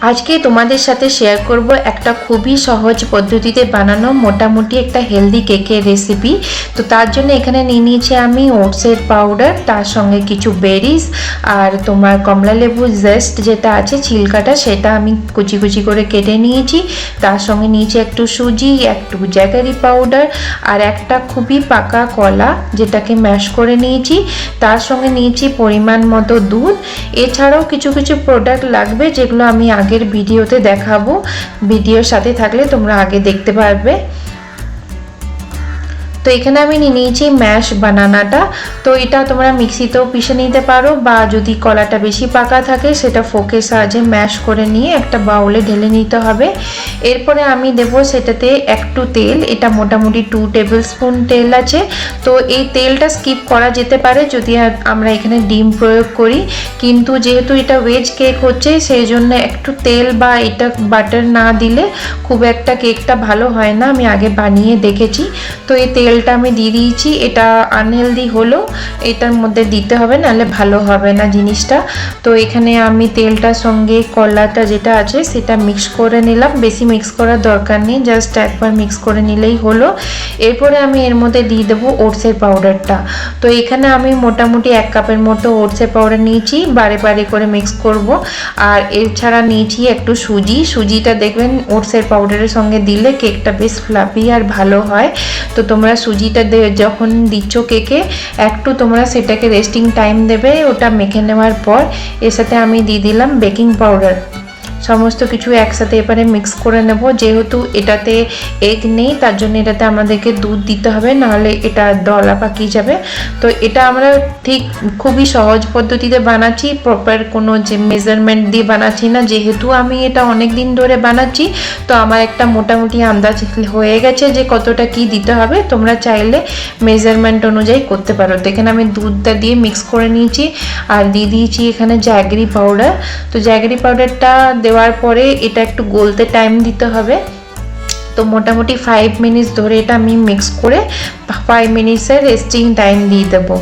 আজকে তোমাদের সাথে শেয়ার করব একটা খুবই সহজ পদ্ধতিতে বানানো মোটামুটি একটা হেলদি কেকের রেসিপি। তো তার জন্য এখানে নিয়ে নিয়েছি আমি ওটসের পাউডার, তার সঙ্গে কিছু বেরিজ আর তোমার কমলা লেবু জেস্ট যেটা আছে ছিলকাটা, সেটা আমি কুচি কুচি করে কেটে নিয়েছি। তার সঙ্গে নিয়েছি একটু সুজি, একটু জ্যাগারি পাউডার আর একটা খুবই পাকা কলা যেটাকে ম্যাশ করে নিয়েছি। তার সঙ্গে নিয়েছি পরিমাণ মতো দুধ। এছাড়াও কিছু কিছু প্রোডাক্ট লাগবে যেগুলো আমি আগের ভিডিওতে দেখাবো, ভিডিওর সাথে থাকলে তোমরা আগে দেখতে পারবে। তো এখানে আমি নিয়ে নিয়েছি ম্যাশ বানানাটা। তো এটা তোমরা মিক্সিতেও পিষে নিতে পারো, বা যদি কলাটা বেশি পাকা থাকে সেটা ফোকের সাহায্যে ম্যাশ করে নিয়ে একটা বাউলে ঢেলে নিতে হবে। এরপরে আমি দেব সেটাতে একটু তেল, এটা মোটামুটি 2 টেবিল স্পুন তেল আছে। তো এই তেলটা স্কিপ করা যেতে পারে যদি আমরা এখানে ডিম প্রয়োগ করি, কিন্তু যেহেতু এটা ভেজ কেক হচ্ছে সেই জন্য একটু তেল বা এটা বাটার না দিলে খুব একটা কেকটা ভালো হয় না, আমি আগে বানিয়ে দেখেছি। তো এই তেলটা আমি দিয়ে দিয়েছি। এটা আনহেলদি হলো, এটার মধ্যে দিতে হবে, নাহলে ভালো হবে না জিনিসটা। তো এখানে আমি তেলটার সঙ্গে কলাটা যেটা আছে সেটা মিক্স করে নিলাম। বেশি মিক্স করার দরকার নেই, জাস্ট একবার মিক্স করে নিলেই হলো। এরপরে আমি এর মধ্যে দিয়ে দেবো ওটসের পাউডারটা। তো এখানে আমি মোটামুটি 1 কাপের মতো ওটসের পাউডার নিয়েছি, বারে বারে করে মিক্স করব। আর এছাড়া নিয়েছি একটু সুজিটা দেখবেন ওটসের পাউডারের সঙ্গে দিলে কেকটা বেশ ফ্লাফি আর ভালো হয়। তো তোমরা সুজিটা যখন দিচ্ছ কেকে একটু তোমরা সেটাকে রেস্টিং টাইম দেবে, ওটা মেখে নেওয়ার পর এর সাথে আমি দিয়ে দিলাম বেকিং পাউডার। সমস্ত কিছু একসাথে এবারে মিক্স করে নেব। যেহেতু এটাতে এগ নেই তার জন্য এটাতে আমাদেরকে দুধ দিতে হবে, নাহলে এটা দলা পাকিয়ে যাবে। তো এটা আমরা ঠিক খুবই সহজ পদ্ধতিতে বানাচ্ছি, প্রপার কোনো যে মেজারমেন্ট দিয়ে বানাচ্ছি না। যেহেতু আমি এটা অনেক দিন ধরে বানাচ্ছি তো আমার একটা মোটামুটি আন্দাজ হয়ে গেছে যে কতটা কি দিতে হবে। তোমরা চাইলে মেজারমেন্ট অনুযায়ী করতে পারো। তো এখানে আমি দুধটা দিয়ে মিক্স করে নিয়েছি আর দিয়ে দিয়েছি এখানে জ্যাগরি পাউডার। তো জ্যাগরি পাউডারটা দেওয়ার পরে এটা একটু গলতে টাইম দিতে হবে। তো মোটামুটি 5 মিনিটস ধরে এটা আমি মিক্স করে 5 মিনিটসের রেস্টিং টাইম দিয়ে দেবো।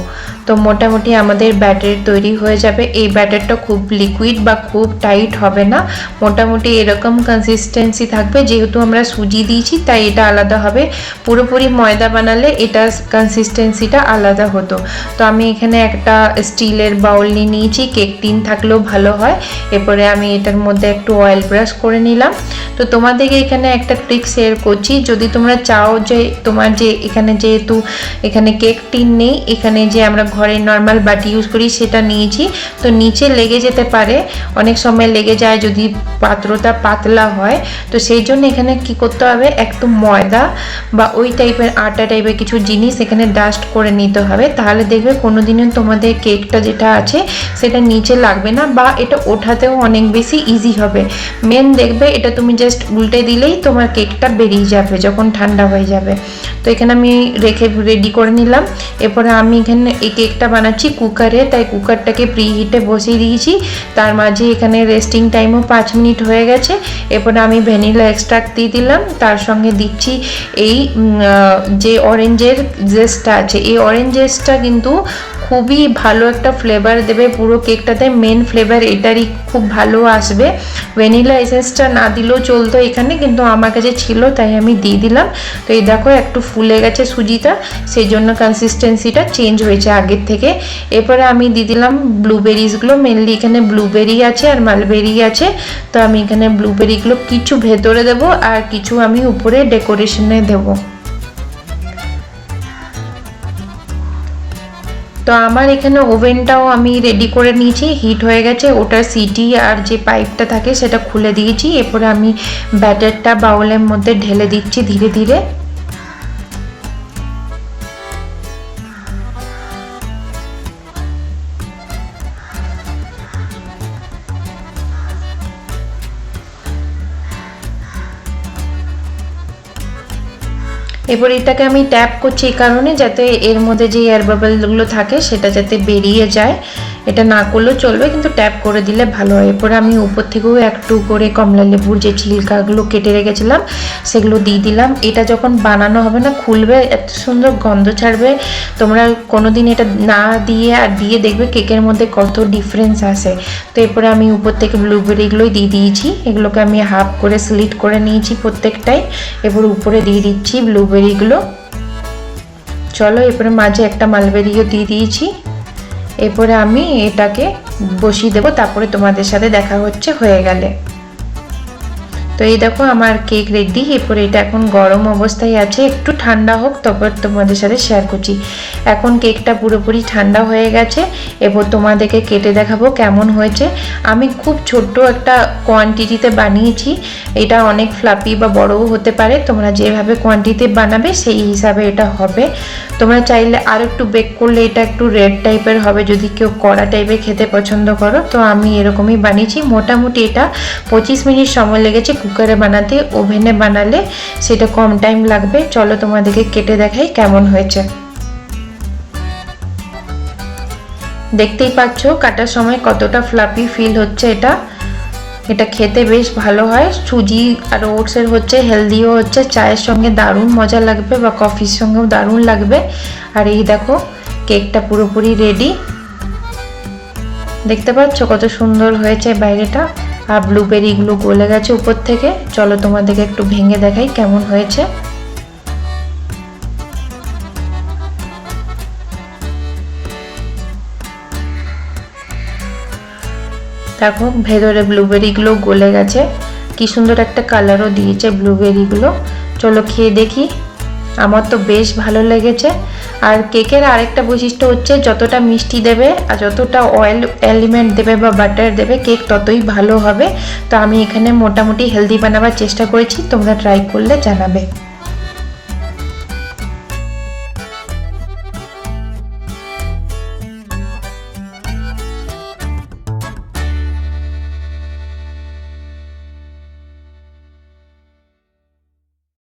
তো মোটামুটি আমাদের ব্যাটার তৈরি হয়ে যাবে। এই ব্যাটারটা খুব লিকুইড বা খুব টাইট হবে না, মোটামুটি এরকম কনসিস্টেন্সি থাকবে। যেহেতু আমরা সুজি দিয়েছি তাই এটা আলাদা হবে, পুরোপুরি ময়দা বানালে এটা কনসিস্টেন্সিটা আলাদা হতো। তো আমি এখানে একটা স্টিলের বাউল নিয়ে নিয়েছি, কেক টিন থাকলেও ভালো হয়। এরপরে আমি এটার মধ্যে একটু অয়েল ব্রাশ করে নিলাম। তো তোমাদেরকে এখানে একটা ট্রিক শেয়ার করছি, যদি তোমরা চাও যে তোমার যে এখানে যেহেতু এখানে কেক টিন নেই, এখানে যে আমরা ঘরের নর্মাল বাটি ইউজ করি সেটা নিয়েছি, তো নিচে লেগে যেতে পারে, অনেক সময় লেগে যায় যদি পাত্রটা পাতলা হয়। তো সেই জন্য এখানে কি করতে হবে, একটু ময়দা বা ওই টাইপের আটা টাইপের কিছু জিনিস এখানে ডাস্ট করে নিতে হবে। তাহলে দেখবে কোনোদিনও তোমাদের কেকটা যেটা আছে সেটা নিচে লাগবে না, বা এটা ওঠাতেও অনেক বেশি ইজি হবে। মেন দেখবে এটা তুমি জাস্ট উল্টে দিলেই তোমার কেকটা বেরিয়ে যাবে যখন ঠান্ডা হয়ে যাবে। তো এখানে আমি রেডি করে নিলাম। এরপরে আমি এখানে এই কেকটা বানাচ্ছি কুকারে, তাই কুকারটাকে প্রি হিটে বসিয়ে দিয়েছি। তার মাঝে এখানে রেস্টিং টাইমও 5 মিনিট হয়ে গেছে। এরপরে আমি ভ্যানিলা এক্সট্রাক্ট দিয়ে দিলাম, তার সঙ্গে দিচ্ছি এই যে অরেঞ্জের জেসটা আছে। এই অরেঞ্জ জেসটা কিন্তু খুবই ভালো একটা ফ্লেভার দেবে পুরো কেকটাতে, মেন ফ্লেভার এটারই খুব ভালো আসবে। ভ্যানিলা এসেন্সটা না দিলেও চলতো এখানে, কিন্তু আমার কাছে ছিল তাই আমি দিয়ে দিলাম। তো এই দেখো একটু ফুলে গেছে সুজিটা, সেই জন্য কনসিস্টেন্সিটা চেঞ্জ হয়েছে আগের থেকে। এরপরে আমি দিয়ে দিলাম ব্লুবেরিজগুলো, মেনলি এখানে ব্লুবেরি আছে আর মালবেরি আছে। তো আমি এখানে ব্লুবেরিগুলো কিছু ভেতরে দেবো আর কিছু আমি উপরে ডেকোরেশনে দেবো। তো আমার এখানে ওভেনটাও আমি রেডি করে নিয়েছি, হিট হয়ে গেছে, ওটার সিটি আর যে পাইপটা থাকে সেটা খুলে দিয়েছি। এরপরে আমি ব্যাটারটা বাউলের মধ্যে ঢেলে দিচ্ছি ধীরে ধীরে। এরপর এটাকে আমি ট্যাপ করছি এই কারণে যাতে এর মধ্যে যে এয়ার বাবলগুলো থাকে সেটা যাতে বেরিয়ে যায়। এটা না করলেও চলবে, কিন্তু ট্যাপ করে দিলে ভালো হয়। এরপরে আমি উপর থেকেও একটু করে কমলা লেবুর যে ছিলকাগুলো কেটে রেখেছিলাম সেগুলো দিয়ে দিলাম। এটা যখন বানানো হবে না, খুলবে, এত সুন্দর গন্ধ ছাড়বে। তোমরা কোনোদিন এটা না দিয়ে আর দিয়ে দেখবে কেকের মধ্যে কত ডিফারেন্স আসে। তো এরপরে আমি উপর থেকে ব্লুবেরিগুলোই দিয়ে দিয়েছি। এগুলোকে আমি হাফ করে স্লিট করে নিয়েছি প্রত্যেকটাই। এরপর উপরে দিয়ে দিচ্ছি ব্লুবেরিগুলো। চলো, এরপরে মাঝে একটা মালবেরিও দিয়ে দিয়েছি। এরপরে আমি এটাকে বসিয়ে দেবো, তারপরে তোমাদের সাথে দেখা হচ্ছে হয়ে গেলে। তো এই দেখো আমার কেক রেডি। এরপরে এটা এখন গরম অবস্থায় আছে, একটু ঠান্ডা হোক তারপর তোমাদের সাথে শেয়ার করছি। এখন কেকটা পুরোপুরি ঠান্ডা হয়ে গেছে। এরপর তোমাদেরকে কেটে দেখাবো কেমন হয়েছে। আমি খুব ছোট্ট একটা কোয়ান্টিটিতে বানিয়েছি। এটা অনেক ফ্লাফি বা বড়ও হতে পারে, তোমরা যেভাবে কোয়ান্টিটি বানাবে সেই হিসাবে এটা হবে। তোমরা চাইলে আর একটু বেক করলে এটা একটু রেড টাইপের হবে, যদি কেউ কড়া টাইপের খেতে পছন্দ করো। তো আমি এরকমই বানিয়েছি। মোটামুটি এটা 25 মিনিট সময় লেগেছে কুকারে বানাতে। ওভেনে বানালে সেটা কম টাইম লাগবে। চলো তোমাদেরকে কেটে দেখাই কেমন হয়েছে। দেখতেই পাচ্ছ কাটার সময় কতটা ফ্লাফি ফিল হচ্ছে। এটা খেতে বেশ ভালো হয়। সুজি আর ওটসের হচ্ছে, হেলদিও হচ্ছে, চায়ের সঙ্গে দারুণ মজা লাগবে বা কফির সঙ্গেও দারুণ লাগবে। আর এই দেখো কেকটা পুরোপুরি রেডি। দেখতে পাচ্ছ কত সুন্দর হয়েছে বাইরেটা, আর ব্লুবেরিগুলো গলে গেছে উপর থেকে। চলো তোমাদেরকে একটু ভেঙে দেখাই কেমন হয়েছে। দেখো ভেতরে ব্লুবেরিগুলো গলে গেছে, কি সুন্দর একটা কালারও দিয়েছে ব্লুবেরিগুলো। চলো খেয়ে দেখি। আমার তো বেশ ভালো লেগেছে। আর কেকের আরেকটা বৈশিষ্ট্য হচ্ছে যতটা মিষ্টি দেবে আর যতটা অয়েল এলিমেন্ট দেবে বা বাটার দেবে, কেক ততই ভালো হবে। তো আমি এখানে মোটামুটি হেলদি বানাবার চেষ্টা করেছি, তোমরা ট্রাই করলে জানাবে।